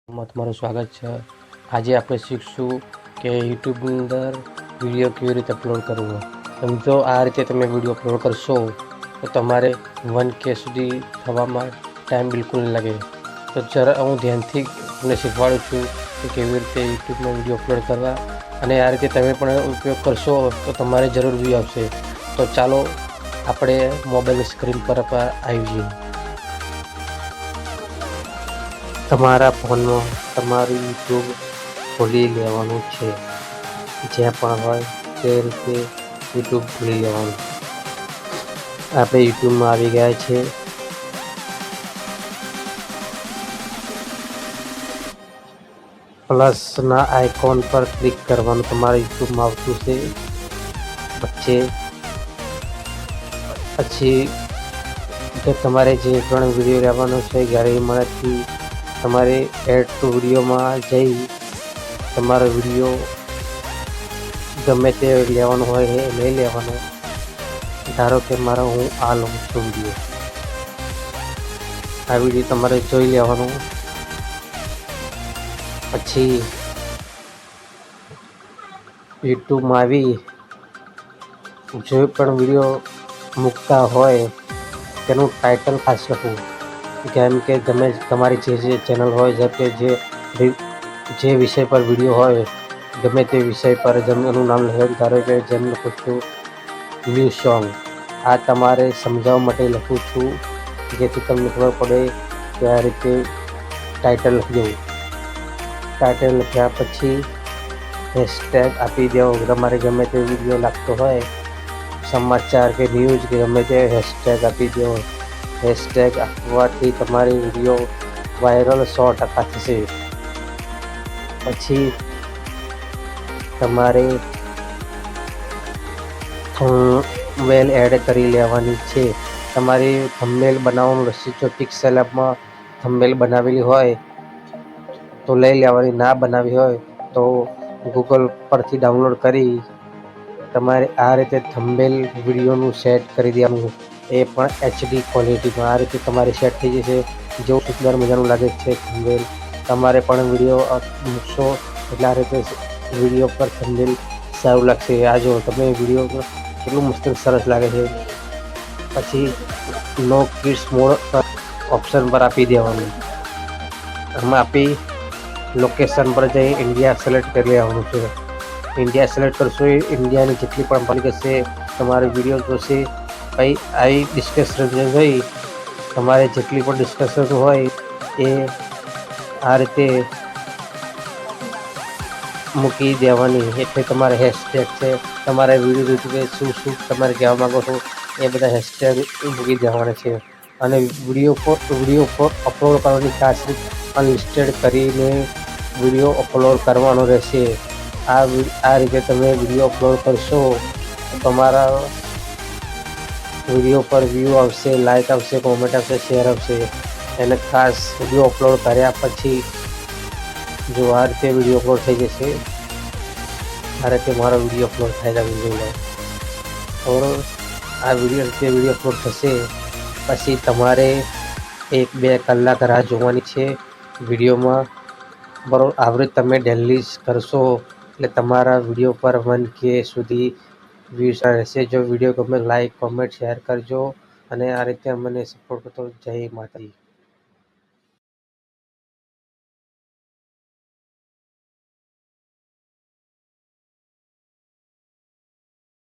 માં તમારું સ્વાગત છે। આજે આપણે શીખશું કે યુટ્યુબની અંદર વિડીયો કેવી રીતે અપલોડ કરવો। સમજો આ રીતે તમે વિડીયો અપલોડ કરશો તો તમારે 1K સુધી થવામાં ટાઈમ બિલકુલ નહીં લાગે। તો જરા હું ધ્યાનથી તમને શીખવાડું છું કે કેવી રીતે યુટ્યુબમાં વિડીયો અપલોડ કરવા, અને આ રીતે તમે પણ ઉપયોગ કરશો તો તમારે જરૂર વ્યૂ આવશે। તો ચાલો આપણે મોબાઈલની સ્ક્રીન પર આવી જઈએ। તમારા ફોનમાં તમારું યુટ્યુબ ખોલી લેવાનું છે। જ્યાં પણ હોય તે રીતે યુટ્યુબ ખોલી લેવાનું। આપણે યુટ્યુબમાં આવી ગયા છે। પ્લસના આઇકોન પર ક્લિક કરવાનું, તમારા યુટ્યુબમાં આવતું છે। પછી તમારે જે પણ વિડીયો લેવાનો છે ગેલેરીમાંથી તમારે એડ ટુ વિડીયોમાં જઈ તમારો વિડીયો ગમે તે લેવાનો હોય એ લઈ લેવાનો। ધારો કે મારો હું આ લઉં છું વિડીયો, આ વિડીયો તમારે જોઈ લેવાનો। પછી યુટ્યુબમાં આવી જે પણ વિડીયો મૂકતા હોય તેનું ટાઇટલ ખાસ લખવું। કેમ કે તમે તમારી જે ચેનલ હોય, જેમ કે જે વિષય પર વિડીયો હોય, ગમે તે વિષય પર એનું નામ લખેલું, ધારો કે જેમ લખું છું ન્યૂ સોંગ, આ તમારે સમજાવવા માટે લખું છું જેથી તમને ખબર પડે કે આ રીતે ટાઇટલ લખી દેવું। ટાઇટલ લખ્યા પછી હેશટેગ આપી દેવો। તમારે ગમે તે વિડીયો લાગતો હોય, સમાચાર કે ન્યૂઝ કે ગમે તે હેશટેગ આપી દેવો। હેશટેગ આપવાથી તમારી વિડીયો વાયરલ 100% થશે। પછી તમારે થંબનેલ એડ કરી લેવાની છે। તમારી થંબનેલ બનાવવાનું રહેશે। જો પિક્સેલ એપમાં થંબનેલ બનાવેલી હોય તો લઈ લેવાની, ના બનાવી હોય તો ગૂગલ પરથી ડાઉનલોડ કરી તમારે આ રીતે થંબનેલ વિડીયોનું સેટ કરી દેવાનું, એ પણ HD ક્વોલિટીમાં। આ રીતે તમારે સેટ થઈ જશે। જેવું સુંદર મજાનું લાગે છે થંબનેલ, તમારે પણ વિડીયો મૂકશો એટલે આ રીતે વિડીયો પર થંબનેલ સારું લાગશે। આ જો તમે વિડીયો કેટલું મસ્ત સરસ લાગે છે। પછી નો કિડ્સ મોડ ઓપ્શન પર આપી દેવાનું। આમાં આપી લોકેશન પર જઈ ઇન્ડિયા સિલેક્ટ કરી લેવાનું છે। ઇન્ડિયા સિલેક્ટ કરશો એ ઇન્ડિયાની જેટલી પણ પબ્લિક હશે તમારો વિડીયો જોશે। પછી આવી ડિસ્કશન જઈ તમારે જેટલી પણ ડિસ્કશન હોય એ આ રીતે મૂકી દેવાની। એટલે તમારે હેશટેગ છે, તમારા વિડીયો રીતે શું તમારે કહેવા માગો છો એ બધા હેશટેગ મૂકી દેવાના છે। અને વિડીયો અપલોડ કરવાની ખાસ અનલિસ્ટેડ કરીને વિડીયો અપલોડ કરવાનો રહેશે। આ રીતે તમે વિડીયો અપલોડ કરશો તો તમારા વિડીયો પર વ્યૂ આવશે, લાઇક આવશે, કોમેન્ટ આવશે, શેર આવશે। એને ખાસ વિડીયો અપલોડ કર્યા પછી જો આ રીતે વિડીયો અપલોડ થઈ જશે, આ રીતે મારો વિડીયો અપલોડ થાય તમે જોઈ લો। और આ વિડીયો અપલોડ થશે પછી તમારે 1-2 કલાક રાહ જોવાની છે વિડીયોમાં, બરાબર। આવી રીતે તમે ડેલી કરશો એટલે તમારા વિડીયો પર 1K સુધી વ્યૂઝ રહેશે। જો વિડીયો ગમે લાઈક, કોમેન્ટ, શેર કરજો અને આ રીતે અમને સપોર્ટ કરતો। જય માતાજી।